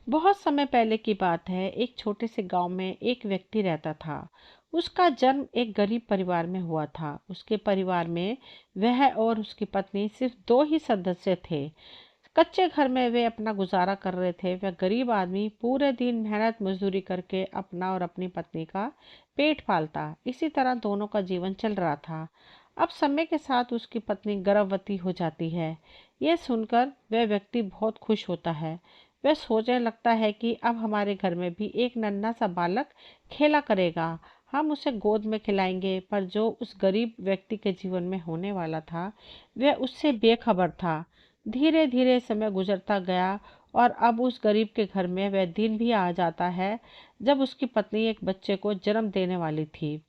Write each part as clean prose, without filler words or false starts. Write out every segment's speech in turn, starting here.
बहुत समय पहले की बात है। एक छोटे से गांव में एक व्यक्ति रहता था। उसका जन्म एक गरीब परिवार में हुआ था। उसके परिवार में वह और उसकी पत्नी सिर्फ दो ही सदस्य थे। कच्चे घर में वे अपना गुजारा कर रहे थे। वह गरीब आदमी पूरे दिन मेहनत मजदूरी करके अपना और अपनी पत्नी का पेट पालता। इसी तरह दोनों का जीवन चल रहा था। अब समय के साथ उसकी पत्नी गर्भवती हो जाती है। यह सुनकर वह व्यक्ति बहुत खुश होता है। वह सोचने लगता है कि अब हमारे घर में भी एक नन्हा सा बालक खेला करेगा। हम उसे गोद में खिलाएंगे। पर जो उस गरीब व्यक्ति के जीवन में होने वाला था वह उससे बेखबर था। धीरे धीरे समय गुजरता गया और अब उस गरीब के घर में वह दिन भी आ जाता है जब उसकी पत्नी एक बच्चे को जन्म देने वाली थी।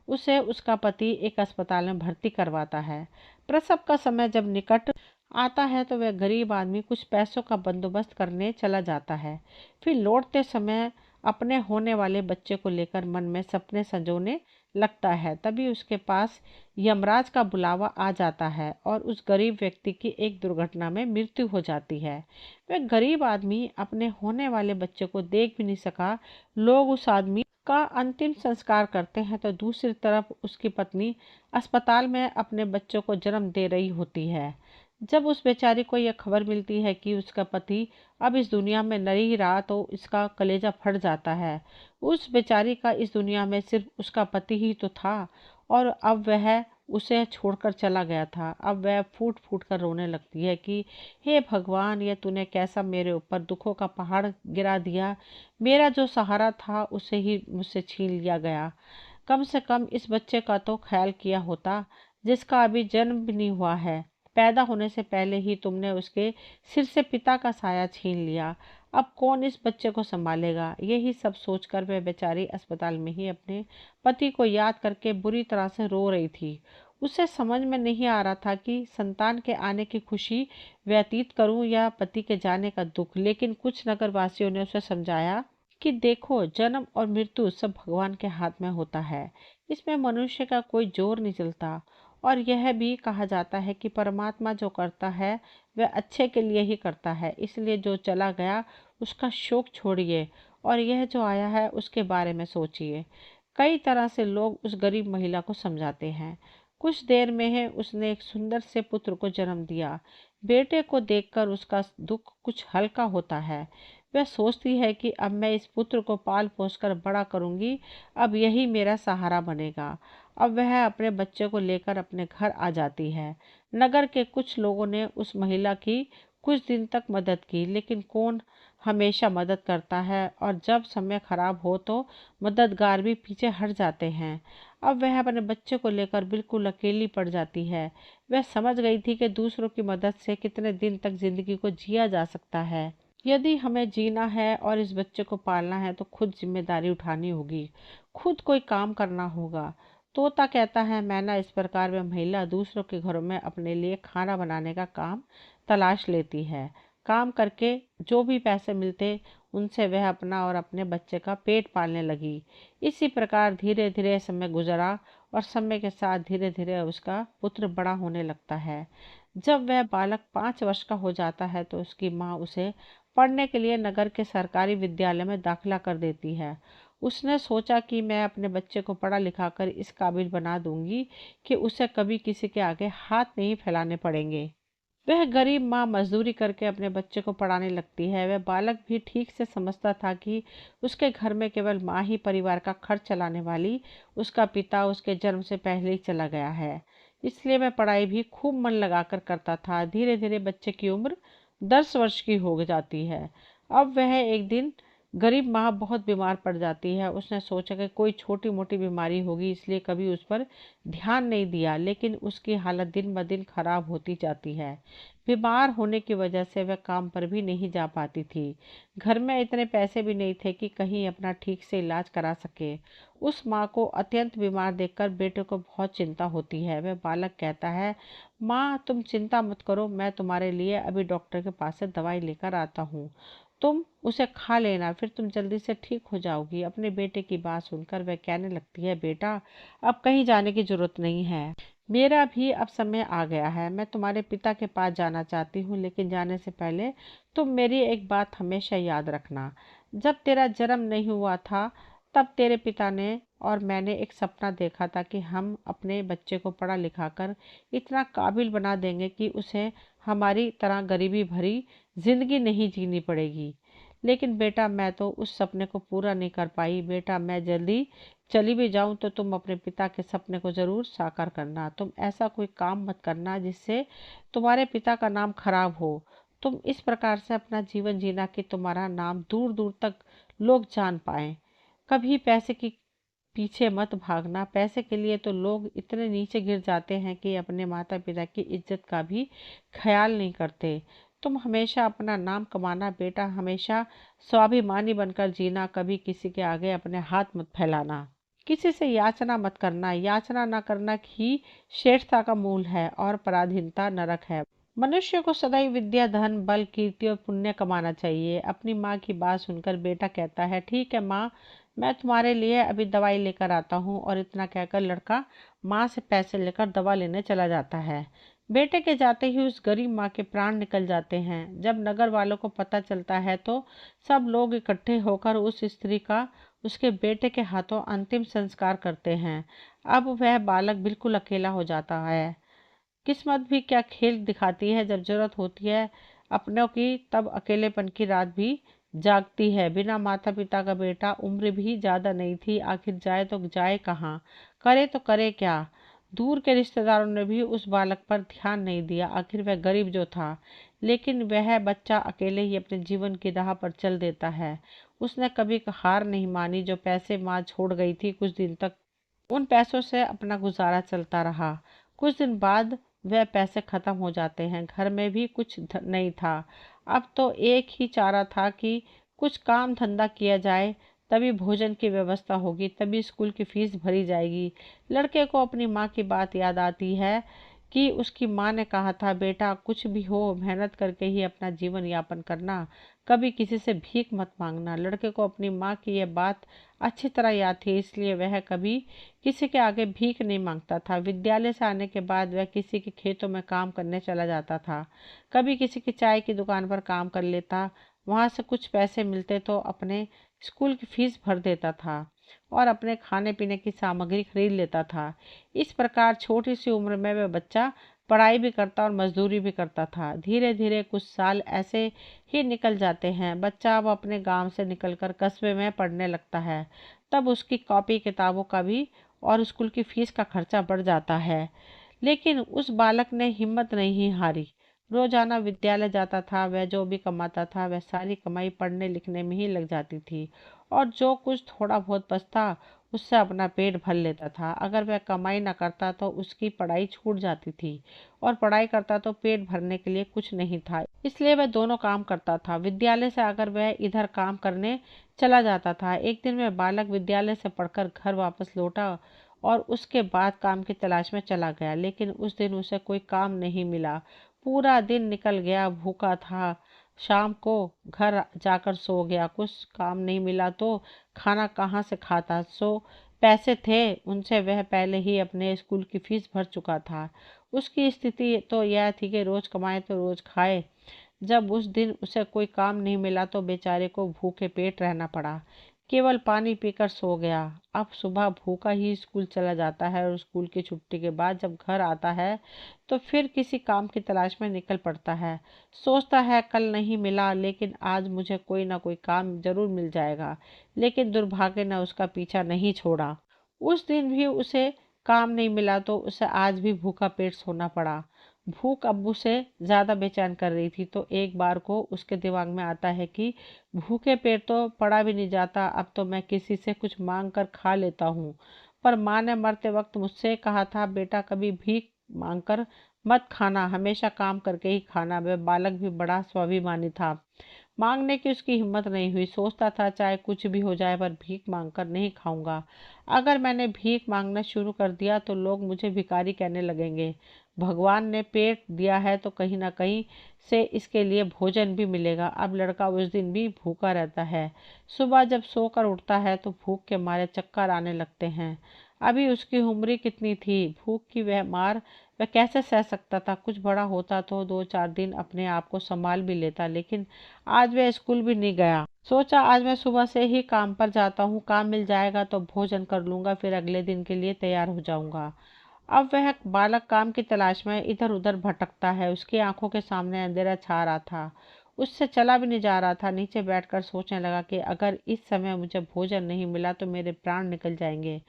उसे उसका पति एक अस्पताल में भर्ती करवाता है। प्रसव का समय जब निकट आता है तो वह गरीब आदमी कुछ पैसों का बंदोबस्त करने चला जाता है। फिर लौटते समय अपने होने वाले बच्चे को लेकर मन में सपने संजोने लगता है। तभी उसके पास यमराज का बुलावा आ जाता है और उस गरीब व्यक्ति की एक दुर्घटना में मृत्यु हो जाती है। वह गरीब आदमी अपने होने वाले बच्चे को देख भी नहीं सका। लोग उस आदमी का अंतिम संस्कार करते हैं तो दूसरी तरफ उसकी पत्नी अस्पताल में अपने बच्चों को जन्म दे रही होती है। जब उस बेचारी को यह खबर मिलती है कि उसका पति अब इस दुनिया में नहीं रहा तो इसका कलेजा फट जाता है। उस बेचारी का इस दुनिया में सिर्फ उसका पति ही तो था और अब वह उसे छोड़कर चला गया था। अब वह फूट फूट कर रोने लगती है कि हे भगवान, ये तूने कैसा मेरे ऊपर दुखों का पहाड़ गिरा दिया। मेरा जो सहारा था उसे ही मुझसे छीन लिया गया। कम से कम इस बच्चे का तो ख्याल किया होता जिसका अभी जन्म भी नहीं हुआ है। पैदा होने से पहले ही तुमने उसके सिर से पिता का साया छीन लिया। अब कौन इस बच्चे को संभालेगा। यही सब सोचकर वह बेचारी अस्पताल में ही अपने पति को याद करके बुरी तरह से रो रही थी। उसे समझ में नहीं आ रहा था कि संतान के आने की खुशी व्यतीत करूं या पति के जाने का दुख। लेकिन कुछ नगरवासियों ने उसे समझाया कि देखो, जन्म और मृत्यु सब भगवान के हाथ में होता है। इसमें मनुष्य का कोई जोर नहीं चलता। और यह भी कहा जाता है कि परमात्मा जो करता है वह अच्छे के लिए ही करता है। इसलिए जो चला गया उसका शोक छोड़िए और यह जो आया है उसके बारे में सोचिए। कई तरह से लोग उस गरीब महिला को समझाते हैं। कुछ देर में है उसने एक सुंदर से पुत्र को जन्म दिया। बेटे को देखकर उसका दुख कुछ हल्का होता है। वह सोचती है कि अब मैं इस पुत्र को पाल पोस कर बड़ा करूंगी। अब यही मेरा सहारा बनेगा। अब वह अपने बच्चे को लेकर अपने घर आ जाती है। नगर के कुछ लोगों ने उस महिला की कुछ दिन तक मदद की। लेकिन कौन हमेशा मदद करता है और जब समय खराब हो तो मददगार भी पीछे हट जाते हैं। अब वह अपने बच्चे को लेकर बिल्कुल अकेली पड़ जाती है। वह समझ गई थी कि दूसरों की मदद से कितने दिन तक जिंदगी को जिया जा सकता है। यदि हमें जीना है और इस बच्चे को पालना है तो खुद जिम्मेदारी उठानी होगी। खुद कोई काम करना होगा। तोता कहता है मैना। इस प्रकार वह महिला दूसरों के घरों में अपने लिए खाना बनाने का काम तलाश लेती है। काम करके जो भी पैसे मिलते उनसे वह अपना और अपने बच्चे का पेट पालने लगी। इसी प्रकार धीरे धीरे समय गुजरा और समय के साथ धीरे धीरे उसका पुत्र बड़ा होने लगता है। जब वह बालक 5 वर्ष का हो जाता है तो उसकी माँ उसे पढ़ने के लिए नगर के सरकारी विद्यालय में दाखिला कर देती है। उसने सोचा कि मैं अपने बच्चे को पढ़ा लिखा कर इस काबिल बना दूंगी कि उसे कभी किसी के आगे हाथ नहीं फैलाने पड़ेंगे। वह गरीब माँ मजदूरी करके अपने बच्चे को पढ़ाने लगती है। वह बालक भी ठीक से समझता था कि उसके घर में केवल माँ ही परिवार का खर्च चलाने वाली। उसका पिता उसके जन्म से पहले ही चला गया है। इसलिए वह पढ़ाई भी खूब मन लगाकर करता था। धीरे धीरे बच्चे की उम्र 10 वर्ष की हो जाती है। अब वह एक दिन गरीब माँ बहुत बीमार पड़ जाती है। उसने सोचा कि कोई छोटी मोटी बीमारी होगी, इसलिए कभी उस पर ध्यान नहीं दिया। लेकिन उसकी हालत दिन ब दिन खराब होती जाती है। बीमार होने की वजह से वह काम पर भी नहीं जा पाती थी। घर में इतने पैसे भी नहीं थे कि कहीं अपना ठीक से इलाज करा सके। उस माँ को अत्यंत बीमार देखकर बेटे को बहुत चिंता होती है। वह बालक कहता है, माँ तुम चिंता मत करो, मैं तुम्हारे लिए अभी डॉक्टर के पास से दवाई लेकर आता हूँ। तुम उसे खा लेना, फिर तुम जल्दी से ठीक हो जाओगी। अपने बेटे की बात सुनकर वह कहने लगती है, बेटा अब कहीं जाने की जरूरत नहीं है, मेरा भी अब समय आ गया है। मैं तुम्हारे पिता के पास जाना चाहती हूँ, लेकिन जाने से पहले तुम मेरी एक बात हमेशा याद रखना। जब तेरा जन्म नहीं हुआ था तब तेरे पिता ने और मैंने एक सपना देखा था कि हम अपने बच्चे को पढ़ा लिखा कर इतना काबिल बना देंगे कि उसे हमारी तरह गरीबी भरी जिंदगी नहीं जीनी पड़ेगी। लेकिन बेटा मैं तो उस सपने को पूरा नहीं कर पाई। बेटा मैं जल्दी चली भी जाऊं तो तुम अपने पिता के सपने को जरूर साकार करना। तुम ऐसा कोई काम मत करना जिससे तुम्हारे पिता का नाम खराब हो। तुम इस प्रकार से अपना जीवन जीना कि तुम्हारा नाम दूर दूर तक लोग जान पाए। कभी पैसे की पीछे मत भागना। पैसे के लिए तो लोग इतने नीचे गिर जाते हैं कि अपने माता पिता की इज्जत का भी ख्याल नहीं करते। तुम हमेशा अपना नाम कमाना बेटा, हमेशा स्वाभिमानी बनकर जीना, कभी किसी के आगे अपने हाथ मत फैलाना। किसी से याचना मत करना। याचना न करना ही श्रेष्ठता का मूल है और पराधीनता नरक है। मनुष्य को सदैव विद्या, धन, बल, कीर्ति और पुण्य कमाना चाहिए। अपनी माँ की बात सुनकर बेटा कहता है, ठीक है माँ, मैं तुम्हारे लिए अभी दवाई लेकर आता हूँ। और इतना कहकर लड़का माँ से पैसे लेकर दवा लेने चला जाता है। बेटे के जाते ही उस गरीब माँ के प्राण निकल जाते हैं। जब नगर वालों को पता चलता है तो सब लोग इकट्ठे होकर उस स्त्री का उसके बेटे के हाथों अंतिम संस्कार करते हैं। अब वह बालक बिल्कुल अकेला हो जाता है। किस्मत भी क्या खेल दिखाती है, जब जरूरत होती है अपनों की तब अकेलेपन की रात भी जागती है। बिना माता पिता का बेटा, उम्र भी ज्यादा नहीं थी, आखिर जाए तो जाए कहाँ, करे तो करे क्या। दूर के रिश्तेदारों ने भी उस बालक पर ध्यान नहीं दिया, आखिर वह गरीब जो था। लेकिन वह बच्चा अकेले ही अपने जीवन की राह पर चल देता है। उसने कभी हार नहीं मानी। जो पैसे माँ छोड़ गई थी, कुछ दिन तक उन पैसों से अपना गुजारा चलता रहा। कुछ दिन बाद वह पैसे खत्म हो जाते हैं। घर में भी कुछ नहीं था। अब तो एक ही चारा था कि कुछ काम धंधा किया जाए, तभी भोजन की व्यवस्था होगी, तभी स्कूल की फीस भरी जाएगी। लड़के को अपनी माँ की बात याद आती है कि उसकी माँ ने कहा था, बेटा कुछ भी हो मेहनत करके ही अपना जीवन यापन करना, कभी किसी से भीख मत मांगना। लड़के को अपनी माँ की यह बात अच्छी तरह याद थी, इसलिए वह कभी किसी के आगे भीख नहीं मांगता था। विद्यालय से आने के बाद वह किसी के खेतों में काम करने चला जाता था, कभी किसी की चाय की दुकान पर काम कर लेता। वहां से कुछ पैसे मिलते तो अपने स्कूल की फीस भर देता था और अपने खाने पीने की सामग्री खरीद लेता था। इस प्रकार छोटी सी उम्र में वह बच्चा पढ़ाई भी करता और मजदूरी भी करता था। धीरे धीरे कुछ साल ऐसे ही निकल जाते हैं। बच्चा अब अपने गांव से निकलकर कस्बे में पढ़ने लगता है। तब उसकी कॉपी किताबों का भी और स्कूल की फीस का खर्चा बढ़ जाता है। लेकिन उस बालक ने हिम्मत नहीं हारी। रोजाना विद्यालय जाता था। वह जो भी कमाता था वह सारी कमाई पढ़ने लिखने में ही लग जाती थी, और जो कुछ थोड़ा बहुत बचता उससे अपना पेट भर लेता था। अगर वह कमाई न करता तो उसकी पढ़ाई छूट जाती थी, और पढ़ाई करता तो पेट भरने के लिए कुछ नहीं था, इसलिए वह दोनों काम करता था। विद्यालय से आकर वह इधर काम करने चला जाता था। एक दिन वह बालक विद्यालय से पढ़कर घर वापस लौटा और उसके बाद काम की तलाश में चला गया, लेकिन उस दिन उसे कोई काम नहीं मिला। पूरा दिन निकल गया, भूखा था। शाम को घर जाकर सो गया। कुछ काम नहीं मिला तो खाना कहाँ से खाता। सो पैसे थे उनसे वह पहले ही अपने स्कूल की फीस भर चुका था। उसकी स्थिति तो यह थी कि रोज कमाए तो रोज खाए। जब उस दिन उसे कोई काम नहीं मिला तो बेचारे को भूखे पेट रहना पड़ा, केवल पानी पीकर सो गया। अब सुबह भूखा ही स्कूल चला जाता है, और स्कूल की छुट्टी के बाद जब घर आता है तो फिर किसी काम की तलाश में निकल पड़ता है। सोचता है कल नहीं मिला, लेकिन आज मुझे कोई ना कोई काम जरूर मिल जाएगा। लेकिन दुर्भाग्य ने उसका पीछा नहीं छोड़ा। उस दिन भी उसे काम नहीं मिला तो उसे आज भी भूखा पेट सोना पड़ा। भूख अब उसे ज्यादा बेचैन कर रही थी, तो एक बार को उसके दिमाग में आता है कि भूखे पेट तो पड़ा भी नहीं जाता, अब तो मैं किसी से कुछ मांग कर खा लेता हूँ। पर माँ ने मरते वक्त मुझसे कहा था, बेटा कभी भीख मांग कर मत खाना, हमेशा काम करके ही खाना। वह बालक भी बड़ा स्वाभिमानी था। मांगने की उसकी हिम्मत नहीं हुई। सोचता था चाहे कुछ भी हो जाए पर भीख मांगकर नहीं खाऊंगा। अगर मैंने भीख मांगना शुरू कर दिया तो लोग मुझे भिखारी कहने लगेंगे। भगवान ने पेट दिया है तो कहीं ना कहीं से इसके लिए भोजन भी मिलेगा। अब लड़का उस दिन भी भूखा रहता है। सुबह जब सोकर उठता है तो भूख के मारे चक्कर आने लगते हैं। अभी उसकी उम्र कितनी थी, भूख की वह मार वह कैसे सह सकता था। कुछ बड़ा होता तो 2-4 दिन अपने आप को संभाल भी लेता, लेकिन आज वह स्कूल भी नहीं गया। सोचा आज मैं सुबह से ही काम पर जाता हूँ, काम मिल जाएगा तो भोजन कर लूंगा, फिर अगले दिन के लिए तैयार हो जाऊंगा। अब वह बालक काम की तलाश में इधर उधर भटकता है। उसकी आंखों के सामने अंधेरा छा रहा था, उससे चला भी नहीं जा रहा था। नीचे बैठकर सोचने लगा कि अगर इस समय मुझे भोजन नहीं मिला तो मेरे प्राण निकल जाएंगे।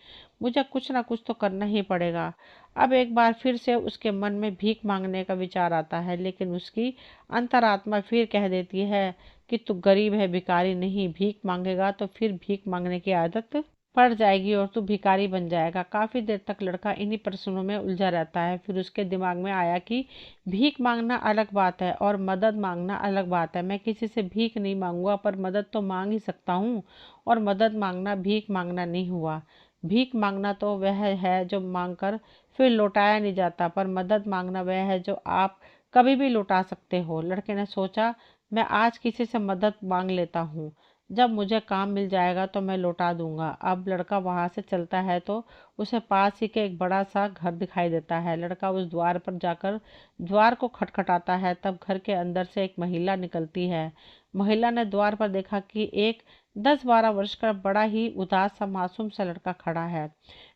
मुझे कुछ ना कुछ तो करना ही पड़ेगा। अब एक बार फिर से उसके मन में भीख मांगने का विचार आता है, लेकिन उसकी अंतरात्मा फिर कह देती है कि तू गरीब है, भिखारी नहीं। भीख मांगेगा तो फिर भीख मांगने की आदत पड़ जाएगी और तू भिखारी बन जाएगा। काफी देर तक लड़का इन्हीं प्रश्नों में उलझा रहता है। फिर उसके दिमाग में आया कि भीख मांगना अलग बात है और मदद मांगना अलग बात है। मैं किसी से भीख नहीं मांगूंगा, पर मदद तो मांग ही सकता हूँ। और मदद मांगना भीख मांगना नहीं हुआ। भीख मांगना तो वह है जो मांगकर फिर लौटाया नहीं जाता, पर मदद मांगना वह है जो आप कभी भी लौटा सकते हो। लड़के ने सोचा, मैं आज किसी से मदद मांग लेता हूँ, जब मुझे काम मिल जाएगा तो मैं लौटा दूंगा। अब लड़का वहां से चलता है तो उसे पास ही के एक बड़ा सा घर दिखाई देता है। लड़का उस द्वार पर जाकर द्वार को खटखटाता है। तब घर के अंदर से एक महिला निकलती है। महिला ने द्वार पर देखा कि एक 10-12 वर्ष का बड़ा ही उदास सा मासूम सा लड़का खड़ा है।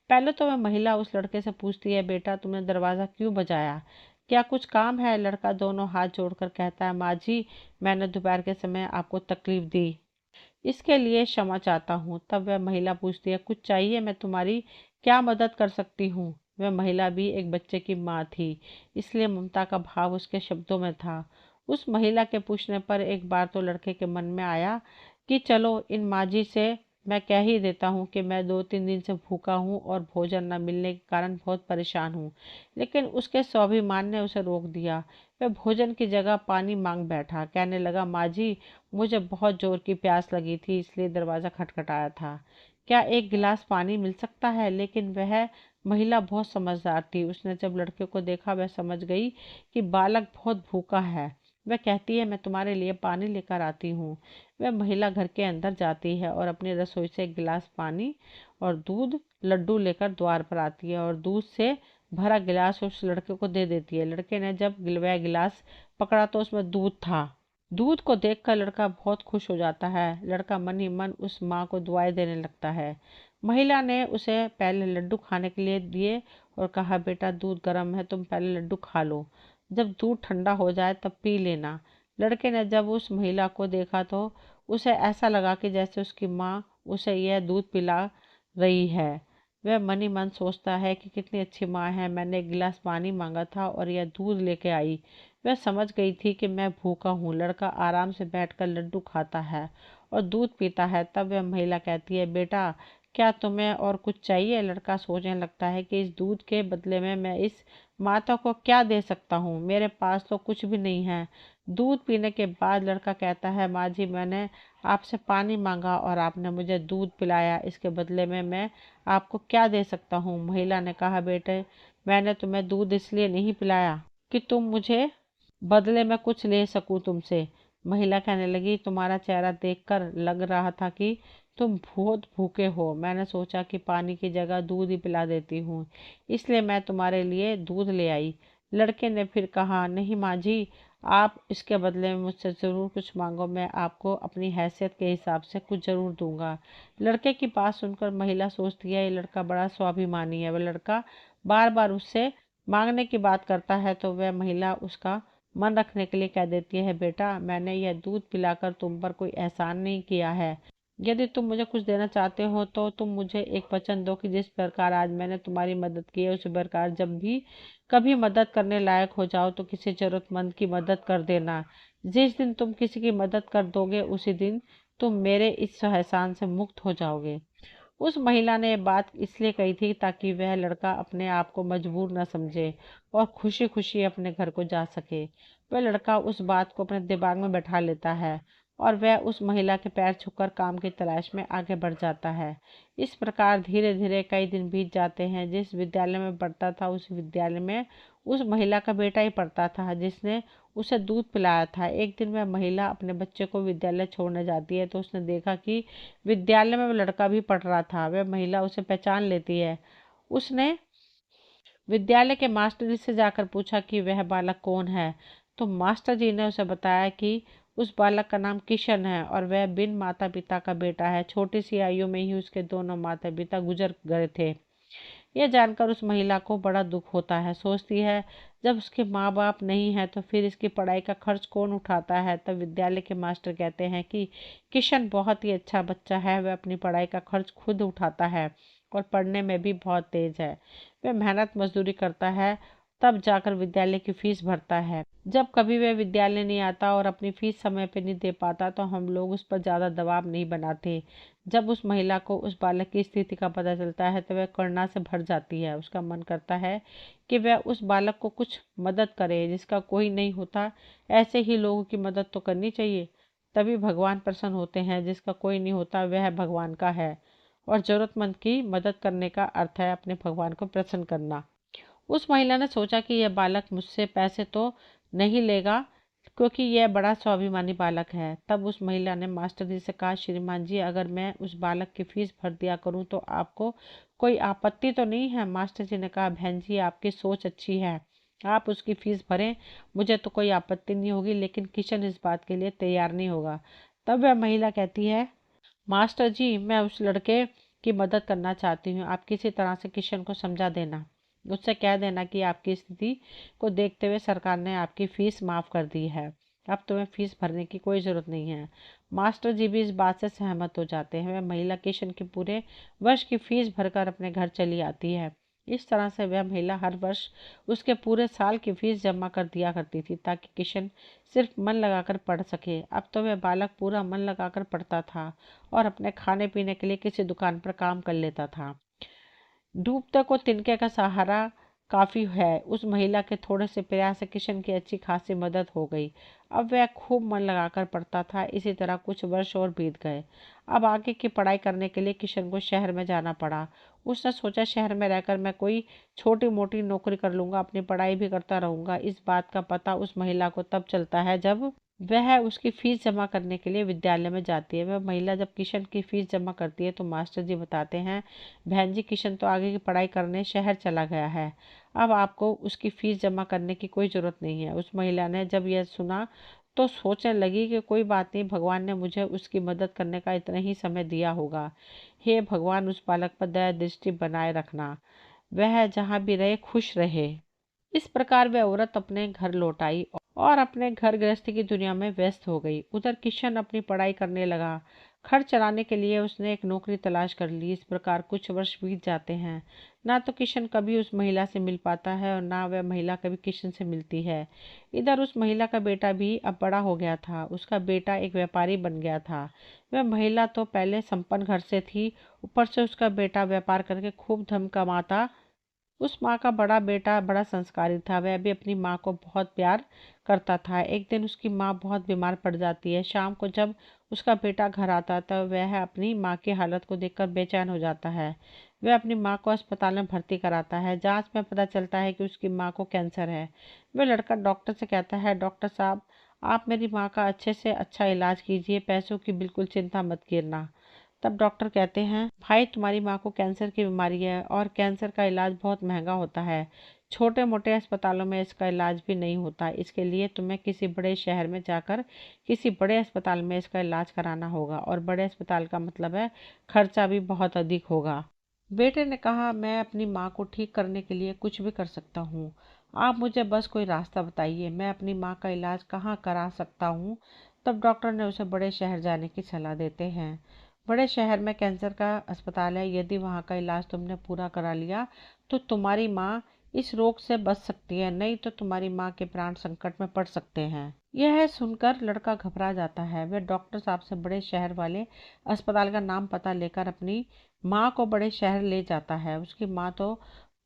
पहले तो वह महिला उस लड़के से पूछती है, बेटा तुमने दरवाजा क्यों बजाया, क्या कुछ काम है? लड़का दोनों हाथ जोड़कर कहता है, माँ जी मैंने दोपहर के समय आपको तकलीफ दी, इसके लिए क्षमा चाहता हूँ। तब वह महिला पूछती है, कुछ चाहिए? मैं तुम्हारी क्या मदद कर सकती हूँ? वह महिला भी एक बच्चे की माँ थी, इसलिए ममता का भाव उसके शब्दों में था। उस महिला के पूछने पर एक बार तो लड़के के मन में आया कि चलो इन माँ जी से मैं कह ही देता हूँ कि मैं 2-3 दिन से भूखा हूँ और भोजन न मिलने के कारण बहुत परेशान हूँ। लेकिन उसके स्वाभिमान ने उसे रोक दिया। वह भोजन की जगह पानी मांग बैठा। कहने लगा, माँ जी मुझे बहुत जोर की प्यास लगी थी, इसलिए दरवाजा खटखटाया था। क्या एक गिलास पानी मिल सकता है? लेकिन वह महिला बहुत समझदार थी। उसने जब लड़के को देखा वह समझ गई कि बालक बहुत भूखा है। वह कहती है, मैं तुम्हारे लिए पानी लेकर आती हूँ। वह महिला घर के अंदर जाती है और अपनी रसोई से एक गिलास पानी और दूध लड्डू लेकर द्वार पर आती है और दूध से भरा गिलास उस लड़के को दे देती है। लड़के ने जब वह गिलास पकड़ा तो उसमें दूध था। दूध को देखकर लड़का बहुत खुश हो जाता है। लड़का मन ही मन उस माँ को दुआएं देने लगता है। महिला ने उसे पहले लड्डू खाने के लिए दिए और कहा, बेटा दूध गर्म है, तुम पहले लड्डू खा लो, जब दूध ठंडा हो जाए तब पी लेना। लड़के ने जब उस महिला को देखा तो उसे ऐसा लगा कि जैसे उसकी माँ उसे यह दूध पिला रही है। वह मन ही मन सोचता है कि कितनी अच्छी माँ है, मैंने एक गिलास पानी मांगा था और यह दूध लेके आई। वह समझ गई थी कि मैं भूखा हूँ। लड़का आराम से बैठकर लड्डू खाता है और दूध पीता है। तब वह महिला कहती है, बेटा क्या तुम्हें और कुछ चाहिए? लड़का सोचने लगता है कि इस दूध के बदले में मैं इस माता को क्या दे सकता हूँ, मेरे पास तो कुछ भी नहीं है। दूध पीने के बाद लड़का कहता है, माँ जी मैंने आपसे पानी मांगा और आपने मुझे दूध पिलाया, इसके बदले में मैं आपको क्या दे सकता हूँ? महिला ने कहा, बेटे मैंने तुम्हें दूध इसलिए नहीं पिलाया कि तुम मुझे बदले में कुछ ले सकूं तुमसे। महिला कहने लगी, तुम्हारा चेहरा देखकर लग रहा था कि तुम बहुत भूखे हो। मैंने सोचा कि पानी की जगह दूध ही पिला देती हूँ, इसलिए मैं तुम्हारे लिए दूध ले आई। लड़के ने फिर कहा, नहीं माँ जी, आप इसके बदले में मुझसे ज़रूर कुछ मांगो, मैं आपको अपनी हैसियत के हिसाब से कुछ ज़रूर दूंगा। लड़के की बात सुनकर महिला सोचती है, ये लड़का बड़ा स्वाभिमानी है। वह लड़का बार बार उससे मांगने की बात करता है तो वह महिला उसका मन रखने के लिए कह देती है, बेटा मैंने यह दूध पिलाकर तुम पर कोई एहसान नहीं किया है। यदि तुम मुझे कुछ देना चाहते हो तो तुम मुझे एक वचन दो कि जिस प्रकार आज मैंने तुम्हारी मदद की है उसी प्रकार जब भी कभी मदद करने लायक हो जाओ तो किसी जरूरतमंद की मदद कर देना। जिस दिन तुम किसी की मदद कर दोगे उसी दिन तुम मेरे इस एहसान से मुक्त हो जाओगे। उस महिला ने बात इसलिए कही थी ताकि वह लड़का अपने आप को मजबूर न समझे और खुशी खुशी अपने घर को जा सके। वह लड़का उस बात को अपने दिमाग में बैठा लेता है और वह उस महिला के पैर छूकर काम की तलाश में आगे बढ़ जाता है। इस प्रकार धीरे धीरे कई दिन बीत जाते हैं। जिस विद्यालय में पढ़ता था उस विद्यालय में उस महिला का बेटा ही पढ़ता था जिसने उसे दूध पिलाया था। एक दिन वह महिला अपने बच्चे को विद्यालय छोड़ने जाती है तो उसने देखा कि विद्यालय में वो लड़का भी पढ़ रहा था। वह महिला उसे पहचान लेती है। उसने विद्यालय के मास्टर जी से जाकर पूछा कि वह बालक कौन है। तो मास्टर जी ने उसे बताया कि उस बालक का नाम किशन है और वह बिन माता पिता का बेटा है। छोटी सी आयु में ही उसके दोनों माता पिता गुजर गए थे। यह जानकर उस महिला को बड़ा दुख होता है। सोचती है जब उसके माँ बाप नहीं है तो फिर इसकी पढ़ाई का खर्च कौन उठाता है। तब विद्यालय के मास्टर कहते हैं कि किशन बहुत ही अच्छा बच्चा है, वह अपनी पढ़ाई का खर्च खुद उठाता है और पढ़ने में भी बहुत तेज है। वह मेहनत मजदूरी करता है तब जाकर विद्यालय की फीस भरता है। जब कभी वह विद्यालय नहीं आता और अपनी फीस समय पर नहीं दे पाता तो हम लोग उस पर ज़्यादा दबाव नहीं बनाते। जब उस महिला को उस बालक की स्थिति का पता चलता है तो वह करुणा से भर जाती है। उसका मन करता है कि वह उस बालक को कुछ मदद करे जिसका कोई नहीं होता। ऐसे ही लोगों की मदद तो करनी चाहिए, तभी भगवान प्रसन्न होते हैं। जिसका कोई नहीं होता वह भगवान का है और जरूरतमंद की मदद करने का अर्थ है अपने भगवान को प्रसन्न करना। उस महिला ने सोचा कि यह बालक मुझसे पैसे तो नहीं लेगा क्योंकि यह बड़ा स्वाभिमानी बालक है। तब उस महिला ने मास्टर जी से कहा, श्रीमान जी अगर मैं उस बालक की फीस भर दिया करूं तो आपको कोई आपत्ति तो नहीं है। मास्टर जी ने कहा, बहन जी आपकी सोच अच्छी है, आप उसकी फीस भरें, मुझे तो कोई आपत्ति नहीं होगी, लेकिन किशन इस बात के लिए तैयार नहीं होगा। तब वह महिला कहती है, मास्टर जी मैं उस लड़के की मदद करना चाहती हूँ, आप किसी तरह से किशन को समझा देना, उससे कह देना कि आपकी स्थिति को देखते हुए सरकार ने आपकी फीस माफ़ कर दी है, अब तुम्हें फीस भरने की कोई ज़रूरत नहीं है। मास्टर जी भी इस बात से सहमत हो जाते हैं। वह महिला किशन की पूरे वर्ष की फीस भरकर अपने घर चली आती है। इस तरह से वह महिला हर वर्ष उसके पूरे साल की फीस जमा कर दिया करती थी ताकि किशन सिर्फ मन लगाकर पढ़ सके। अब तो वह बालक पूरा मन लगाकर पढ़ता था और अपने खाने पीने के लिए किसी दुकान पर काम कर लेता था। डूबते को तिनके का सहारा काफी है। उस महिला के थोड़े से प्रयास से किशन की अच्छी खासी मदद हो गई। अब वह खूब मन लगाकर पढ़ता था। इसी तरह कुछ वर्ष और बीत गए। अब आगे की पढ़ाई करने के लिए किशन को शहर में जाना पड़ा। उसने सोचा शहर में रहकर मैं कोई छोटी मोटी नौकरी कर लूंगा, अपनी पढ़ाई भी करता रहूंगा। इस बात का पता उस महिला को तब चलता है जब वह उसकी फीस जमा करने के लिए विद्यालय में जाती है। वह महिला जब किशन की फीस जमा करती है तो मास्टर जी बताते हैं, बहन जी किशन तो आगे की पढ़ाई करने शहर चला गया है, अब आपको उसकी फीस जमा करने की कोई ज़रूरत नहीं है। उस महिला ने जब यह सुना तो सोचने लगी कि कोई बात नहीं, भगवान ने मुझे उसकी मदद करने का इतना ही समय दिया होगा। हे भगवान उस बालक पर दया दृष्टि बनाए रखना, वह जहाँ भी रहे खुश रहे। इस प्रकार वह औरत अपने घर लौट आई और अपने घर गृहस्थी की दुनिया में व्यस्त हो गई। उधर किशन अपनी पढ़ाई करने लगा। खर्च चलाने के लिए उसने एक नौकरी तलाश कर ली। इस प्रकार कुछ वर्ष बीत जाते हैं। ना तो किशन कभी उस महिला से मिल पाता है और ना वह महिला कभी किशन से मिलती है। इधर उस महिला का बेटा भी अब बड़ा हो गया था। उसका बेटा एक व्यापारी बन गया था। वह महिला तो पहले संपन्न घर से थी, ऊपर से उसका बेटा व्यापार करके खूब धन कमाता। उस माँ का बड़ा बेटा बड़ा संस्कारी था। वह भी अपनी माँ को बहुत प्यार करता था। एक दिन उसकी माँ बहुत बीमार पड़ जाती है। शाम को जब उसका बेटा घर आता है तो वह अपनी माँ की हालत को देखकर बेचैन हो जाता है। वह अपनी माँ को अस्पताल में भर्ती कराता है। जांच में पता चलता है कि उसकी माँ को कैंसर है। वह लड़का डॉक्टर से कहता है, डॉक्टर साहब आप मेरी माँ का अच्छे से अच्छा इलाज कीजिए, पैसों की बिल्कुल चिंता मत करना। तब डॉक्टर कहते हैं, भाई तुम्हारी माँ को कैंसर की बीमारी है और कैंसर का इलाज बहुत महंगा होता है। छोटे मोटे अस्पतालों में इसका इलाज भी नहीं होता। इसके लिए तुम्हें किसी बड़े शहर में जाकर किसी बड़े अस्पताल में इसका इलाज कराना होगा और बड़े अस्पताल का मतलब है खर्चा भी बहुत अधिक होगा। बेटे ने कहा, मैं अपनी माँ को ठीक करने के लिए कुछ भी कर सकता हूँ, आप मुझे बस कोई रास्ता बताइए, मैं अपनी माँ का इलाज कहाँ करा सकता हूँ। तब डॉक्टर ने उसे बड़े शहर जाने की सलाह देते हैं। बड़े शहर में कैंसर का अस्पताल है, यदि वहाँ का इलाज तुमने पूरा करा लिया तो तुम्हारी माँ इस रोग से बच सकती है, नहीं तो तुम्हारी माँ के प्राण संकट में पड़ सकते हैं। यह सुनकर लड़का घबरा जाता है। वह डॉक्टर साहब से बड़े शहर वाले अस्पताल का नाम पता लेकर अपनी माँ को बड़े शहर ले जाता है। उसकी माँ तो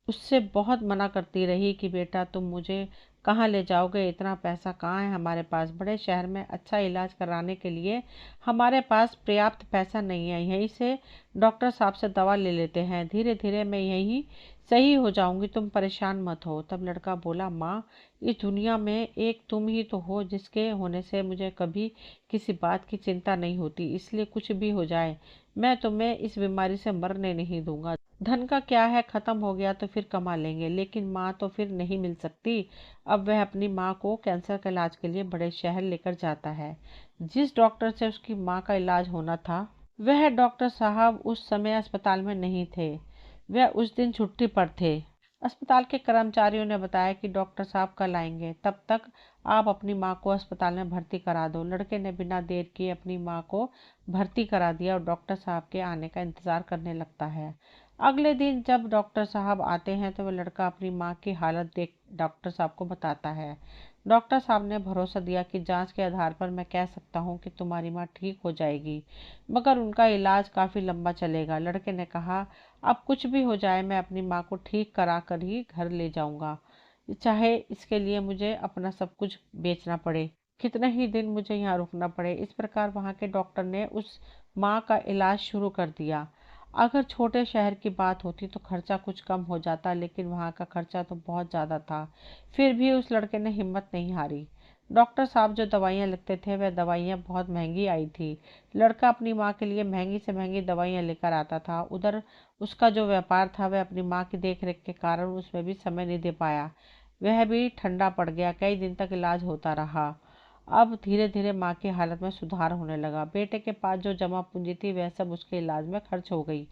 उससे बहुत मना करती रही कि बेटा तुम मुझे कहाँ ले जाओगे? इतना पैसा कहाँ है हमारे पास? बड़े शहर में अच्छा इलाज कराने के लिए हमारे पास पर्याप्त पैसा नहीं है। यहीं से डॉक्टर साहब से दवा ले लेते हैं। धीरे धीरे मैं यहीं सही हो जाऊंगी, तुम परेशान मत हो। तब लड़का बोला, माँ, इस दुनिया में एक तुम ही तो हो जिसके होने से मुझे कभी किसी बात की चिंता नहीं होती। इसलिए कुछ भी हो जाए, मैं तुम्हें इस बीमारी से मरने नहीं दूंगा। धन का क्या है, खत्म हो गया तो फिर कमा लेंगे, लेकिन माँ तो फिर नहीं मिल सकती। अब वह अपनी माँ को कैंसर का इलाज के लिए बड़े शहर लेकर जाता है। जिस डॉक्टर से उसकी माँ का इलाज होना था, वह डॉक्टर साहब उस समय अस्पताल में नहीं थे। वह उस दिन छुट्टी पर थे। अस्पताल के कर्मचारियों ने बताया कि डॉक्टर साहब कल आएंगे, तब तक आप अपनी माँ को अस्पताल में भर्ती करा दो। लड़के ने बिना देर किए अपनी माँ को भर्ती करा दिया और डॉक्टर साहब के आने का इंतजार करने लगता है। अगले दिन जब डॉक्टर साहब आते हैं तो वह लड़का अपनी माँ की हालत देख डॉक्टर साहब को बताता है। डॉक्टर साहब ने भरोसा दिया कि जांच के आधार पर मैं कह सकता हूँ कि तुम्हारी माँ ठीक हो जाएगी, मगर उनका इलाज काफ़ी लंबा चलेगा। लड़के ने कहा, अब कुछ भी हो जाए मैं अपनी माँ को ठीक करा कर ही घर ले जाऊंगा, चाहे इसके लिए मुझे अपना सब कुछ बेचना पड़े, कितने ही दिन मुझे यहाँ रुकना पड़े। इस प्रकार वहाँ के डॉक्टर ने उस माँ का इलाज शुरू कर दिया। अगर छोटे शहर की बात होती तो खर्चा कुछ कम हो जाता, लेकिन वहाँ का खर्चा तो बहुत ज़्यादा था। फिर भी उस लड़के ने हिम्मत नहीं हारी। डॉक्टर साहब जो दवाइयाँ लिखते थे वह दवाइयाँ बहुत महंगी आई थी। लड़का अपनी माँ के लिए महंगी से महंगी दवाइयाँ लेकर आता था। उधर उसका जो व्यापार था वह अपनी माँ की देख रेख के कारण उसमें भी समय नहीं दे पाया। वह भी ठंडा पड़ गया। कई दिन तक इलाज होता रहा। अब धीरे धीरे माँ की हालत में सुधार होने लगा। बेटे के पास जो जमा पूंजी थी वह सब उसके इलाज में खर्च हो गई।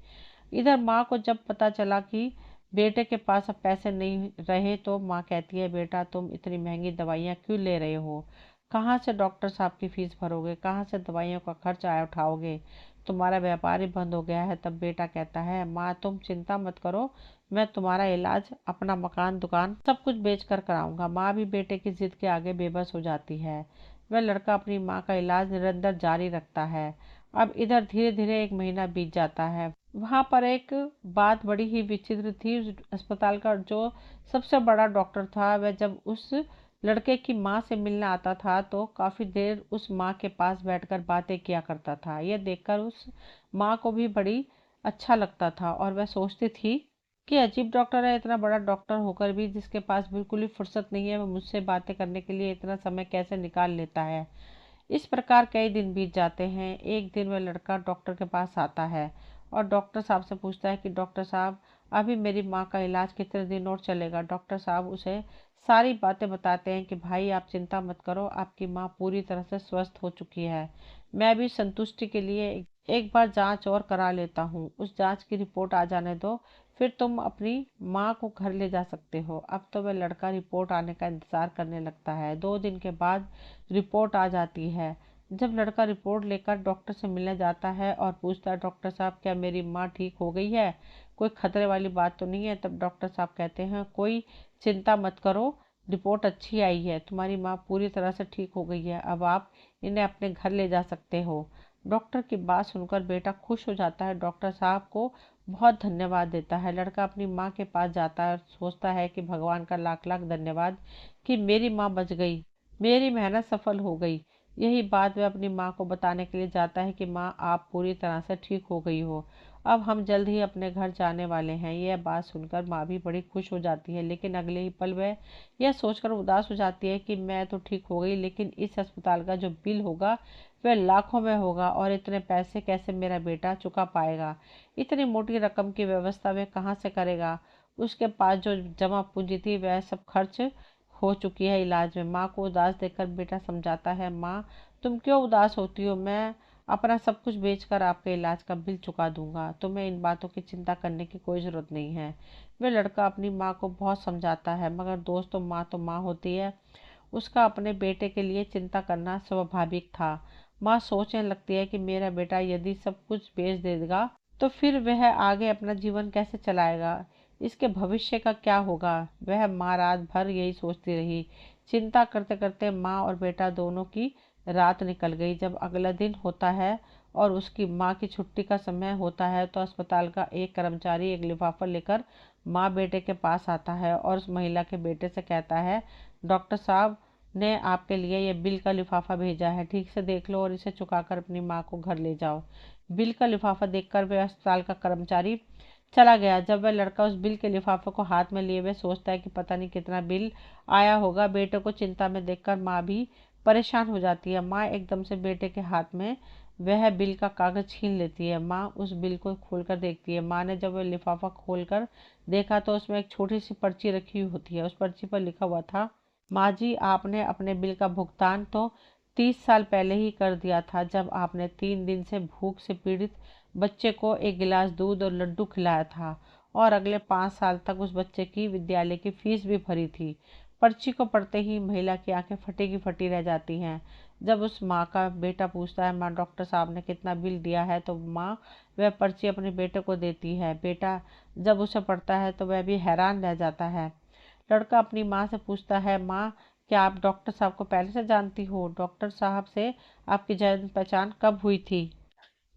इधर माँ को जब पता चला कि बेटे के पास अब पैसे नहीं रहे तो माँ कहती है, बेटा तुम इतनी महंगी दवाइयाँ क्यों ले रहे हो? कहाँ से डॉक्टर साहब की फीस भरोगे? कहाँ से दवाइयों का खर्च आया उठाओगे? तुम्हारा व्यापार ही बंद हो गया है। तब बेटा कहता है, माँ तुम चिंता मत करो, मैं तुम्हारा इलाज अपना मकान दुकान सब कुछ बेच कर कराऊंगा। माँ भी बेटे की जिद के आगे बेबस हो जाती है। वह लड़का अपनी माँ का इलाज निरंतर जारी रखता है। अब इधर धीरे धीरे एक महीना बीत जाता है। वहां पर एक बात बड़ी ही विचित्र थी। उस अस्पताल का जो सबसे बड़ा डॉक्टर था वह जब उस लड़के की माँ से मिलने आता था तो काफी देर उस माँ के पास बैठकर बातें किया करता था। यह देखकर उस माँ को भी बड़ी अच्छा लगता था और वह सोचती थी कि अजीब डॉक्टर है, इतना बड़ा डॉक्टर होकर भी जिसके पास बिल्कुल ही फुर्सत नहीं है, वह मुझसे बातें करने के लिए इतना समय कैसे निकाल लेता है। इस प्रकार कई दिन बीत जाते हैं। एक दिन वह लड़का डॉक्टर के पास आता है और डॉक्टर साहब से पूछता है कि डॉक्टर साहब, अभी मेरी माँ का इलाज कितने दिन और चलेगा? डॉक्टर साहब उसे सारी बातें बताते हैं कि भाई आप चिंता मत करो, आपकी माँ पूरी तरह से स्वस्थ हो चुकी है। मैं भी संतुष्टि के लिए एक बार जांच और करा लेता हूँ। उस जांच की रिपोर्ट आ जाने दो, फिर तुम अपनी माँ को घर ले जा सकते हो। अब तो वह लड़का रिपोर्ट आने का इंतजार करने लगता है। 2 दिन के बाद रिपोर्ट आ जाती है। जब लड़का रिपोर्ट लेकर डॉक्टर से मिलने जाता है और पूछता है, डॉक्टर साहब क्या मेरी माँ ठीक हो गई है? कोई खतरे वाली बात तो नहीं है? तब डॉक्टर साहब कहते हैं, कोई चिंता मत करो, रिपोर्ट अच्छी आई है, तुम्हारी माँ पूरी तरह से ठीक हो गई है, अब आप इन्हें अपने घर ले जा सकते हो। डॉक्टर की बात सुनकर बेटा खुश हो जाता है, डॉक्टर साहब को बहुत धन्यवाद देता है। लड़का अपनी माँ के पास जाता है और सोचता है कि भगवान का लाख लाख धन्यवाद कि मेरी माँ बच गई, मेरी मेहनत सफल हो गई। यही बात वह अपनी माँ को बताने के लिए जाता है कि माँ आप पूरी तरह से ठीक हो गई हो, अब हम जल्द ही अपने घर जाने वाले हैं। यह बात सुनकर माँ भी बड़ी खुश हो जाती है, लेकिन अगले ही पल वह यह सोचकर उदास हो जाती है कि मैं तो ठीक हो गई, लेकिन इस अस्पताल का जो बिल होगा वह लाखों में होगा और इतने पैसे कैसे मेरा बेटा चुका पाएगा? इतनी मोटी रकम की व्यवस्था वह कहाँ से करेगा? उसके पास जो जमा पूंजी थी वह सब खर्च हो चुकी है इलाज में। माँ को उदास देखकर बेटा समझाता है, माँ तुम क्यों उदास होती हो? मैं अपना सब कुछ बेचकर आपके इलाज का बिल चुका दूंगा, तुम्हें इन बातों की चिंता करने की कोई ज़रूरत नहीं है। वह लड़का अपनी माँ को बहुत समझाता है, मगर दोस्तों माँ होती है। उसका अपने बेटे के लिए चिंता करना स्वाभाविक था। माँ सोचने लगती है कि मेरा बेटा यदि सब कुछ बेच देगा तो फिर वह आगे अपना जीवन कैसे चलाएगा, इसके भविष्य का क्या होगा? वह माँ रात भर यही सोचती रही। चिंता करते करते माँ और बेटा दोनों की रात निकल गई। जब अगला दिन होता है और उसकी माँ की छुट्टी का समय होता है तो अस्पताल का एक कर्मचारी एक लिफाफा लेकर माँ बेटे के पास आता है और उस महिला के बेटे से कहता है, डॉक्टर साहब ने आपके लिए ये बिल का लिफाफा भेजा है, ठीक से देख लो और इसे चुकाकर अपनी माँ को घर ले जाओ। बिल का लिफाफा देखकर वह अस्पताल का कर्मचारी चला गया। जब वह लड़का उस बिल के लिफाफे को हाथ में लिए वह सोचता है कि पता नहीं कितना बिल आया होगा। बेटे को चिंता में देखकर माँ भी परेशान हो जाती है। माँ एकदम से बेटे के हाथ में वह बिल का कागज छीन लेती है। माँ उस बिल को खोलकर देखती है। माँ ने जब वह लिफाफा खोलकर देखा तो उसमें एक छोटी सी पर्ची रखी हुई होती है। उस पर्ची पर लिखा हुआ था, माँ जी आपने अपने बिल का भुगतान तो 30 साल पहले ही कर दिया था, जब आपने 3 दिन से भूख से पीड़ित बच्चे को एक गिलास दूध और लड्डू खिलाया था और अगले 5 साल तक उस बच्चे की विद्यालय की फीस भी भरी थी। पर्ची को पढ़ते ही महिला की आंखें फटी की फटी रह जाती हैं। जब उस माँ का बेटा पूछता है, माँ डॉक्टर साहब ने कितना बिल दिया है, तो माँ वह पर्ची अपने बेटे को देती है। बेटा जब उसे पढ़ता है तो वह भी हैरान रह जाता है। लड़का अपनी माँ से पूछता है, माँ क्या आप डॉक्टर साहब को पहले से जानती हो? डॉक्टर साहब से आपकी जान पहचान कब हुई थी?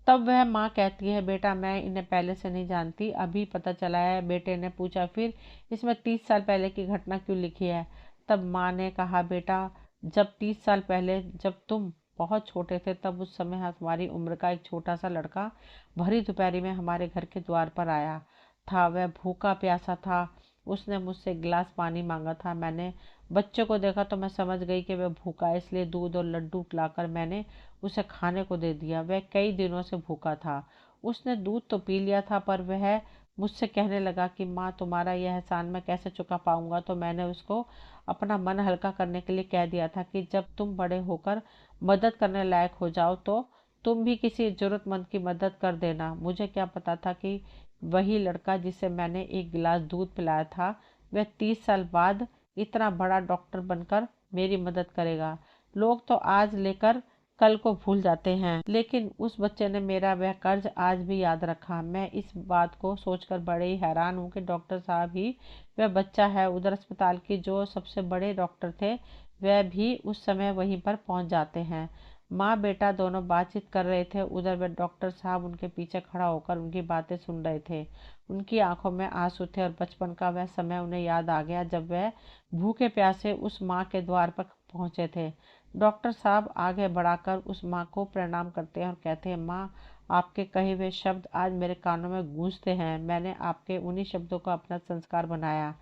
तब वह माँ कहती है, बेटा मैं इन्हें पहले से नहीं जानती, अभी पता चला है। बेटे ने पूछा, फिर इसमें 30 साल पहले की घटना क्यों लिखी है? तब माँ ने कहा, बेटा जब 30 साल पहले जब तुम बहुत छोटे थे तब उस समय हमारी उम्र का एक छोटा सा लड़का भरी दोपहरी में हमारे घर के द्वार पर आया था। वह भूखा प्यासा था। उसने मुझसे एक गिलास पानी मांगा था। मैंने बच्चे को देखा तो मैं समझ गई कि वह भूखा है, इसलिए दूध और लड्डू लाकर मैंने उसे खाने को दे दिया। वह कई दिनों से भूखा था। उसने दूध तो पी लिया था पर वह मुझसे कहने लगा कि माँ तुम्हारा यह एहसान मैं कैसे चुका पाऊंगा। तो मैंने उसको अपना मन हल्का करने के लिए कह दिया था कि जब तुम बड़े होकर मदद करने लायक हो जाओ तो तुम भी किसी जरूरतमंद की मदद कर देना। मुझे क्या पता था कि वही लड़का जिसे मैंने एक गिलास दूध पिलाया था वह 30 साल बाद इतना बड़ा डॉक्टर बनकर मेरी मदद करेगा। लोग तो आज लेकर कल को भूल जाते हैं, लेकिन उस बच्चे ने मेरा वह कर्ज आज भी याद रखा। मैं इस बात को सोचकर बड़े ही हैरान हूँ कि डॉक्टर साहब ही वह बच्चा है। उधर अस्पताल के जो सबसे बड़े डॉक्टर थे वह भी उस समय वहीं पर पहुंच जाते हैं। माँ बेटा दोनों बातचीत कर रहे थे। उधर वह डॉक्टर साहब उनके पीछे खड़ा होकर उनकी बातें सुन रहे थे। उनकी आंखों में आंसू थे और बचपन का वह समय उन्हें याद आ गया जब वह भूखे प्यासे उस माँ के द्वार पर पहुंचे थे। डॉक्टर साहब आगे बढ़ाकर उस माँ को प्रणाम करते हैं और कहते हैं, माँ आपके कहे हुए शब्द आज मेरे कानों में गूंजते हैं। मैंने आपके उन्हीं शब्दों को अपना संस्कार बनाया।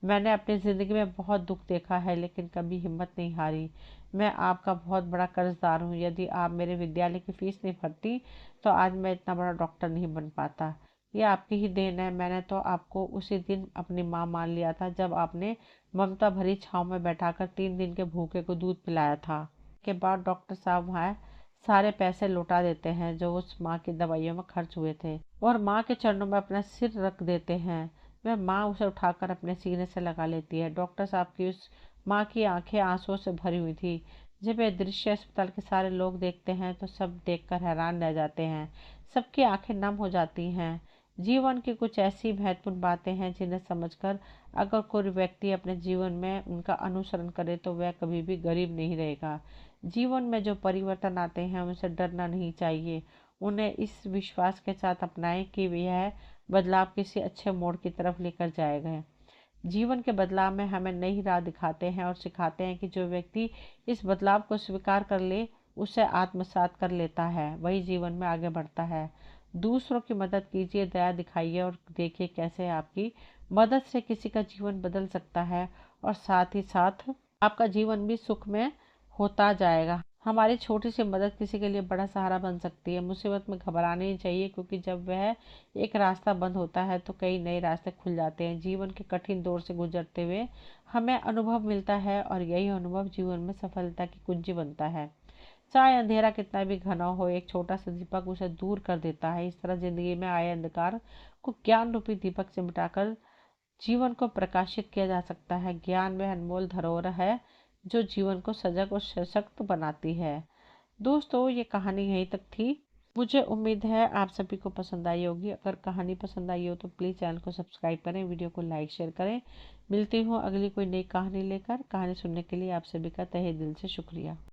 मैंने अपनी ज़िंदगी में बहुत दुख देखा है लेकिन कभी हिम्मत नहीं हारी। मैं आपका बहुत बड़ा कर्जदार हूँ। यदि आप मेरे विद्यालय की फीस नहीं भरती तो आज मैं इतना बड़ा डॉक्टर नहीं बन पाता। ये आपकी ही देन है। मैंने तो आपको उसी दिन अपनी माँ मान लिया था जब आपने ममता भरी छाँव में बैठाकर 3 दिन के भूखे को दूध पिलाया था। के बाद डॉक्टर साहब वहाँ सारे पैसे लौटा देते हैं जो उस माँ की दवाइयों में खर्च हुए थे और माँ के चरणों में अपना सिर रख देते हैं। वह माँ उसे उठाकर अपने सीने से लगा लेती है। डॉक्टर साहब की उस माँ की आंखें आंसुओं से भरी हुई थी। जब यह दृश्य अस्पताल के सारे लोग देखते हैं तो सब देखकर हैरान रह जाते हैं। सबकी आंखें नम हो जाती हैं। जीवन की कुछ ऐसी महत्वपूर्ण बातें हैं जिन्हें समझकर अगर कोई व्यक्ति अपने जीवन में उनका अनुसरण करे तो वह कभी भी गरीब नहीं रहेगा। जीवन में जो परिवर्तन आते हैं उनसे डरना नहीं चाहिए। उन्हें इस विश्वास के साथ अपनाएं कि यह बदलाव किसी अच्छे मोड़ की तरफ लेकर जाएगा। जीवन के बदलाव में हमें नई राह दिखाते हैं और सिखाते हैं कि जो व्यक्ति इस बदलाव को स्वीकार कर ले उसे आत्मसात कर लेता है वही जीवन में आगे बढ़ता है। दूसरों की मदद कीजिए, दया दिखाइए और देखिए कैसे आपकी मदद से किसी का जीवन बदल सकता है और साथ ही साथ आपका जीवन भी सुख में होता जाएगा। हमारी छोटी सी मदद किसी के लिए बड़ा सहारा बन सकती है। मुसीबत में घबराना नहीं चाहिए क्योंकि जब वह एक रास्ता बंद होता है तो कई नए रास्ते खुल जाते हैं। जीवन के कठिन दौर से गुजरते हुए हमें अनुभव मिलता है और यही अनुभव जीवन में सफलता की कुंजी बनता है। चाहे अंधेरा कितना भी घना हो, एक छोटा सा दीपक उसे दूर कर देता है। इस तरह जिंदगी में आए अंधकार को ज्ञान रूपी दीपक से मिटाकर जीवन को प्रकाशित किया जा सकता है। ज्ञान वह अनमोल धरोहर है जो जीवन को सजग और सशक्त बनाती है। दोस्तों ये कहानी यहीं तक थी। मुझे उम्मीद है आप सभी को पसंद आई होगी। अगर कहानी पसंद आई हो तो प्लीज़ चैनल को सब्सक्राइब करें, वीडियो को लाइक शेयर करें। मिलती हूँ अगली कोई नई कहानी लेकर। कहानी सुनने के लिए आप सभी का तहे दिल से शुक्रिया।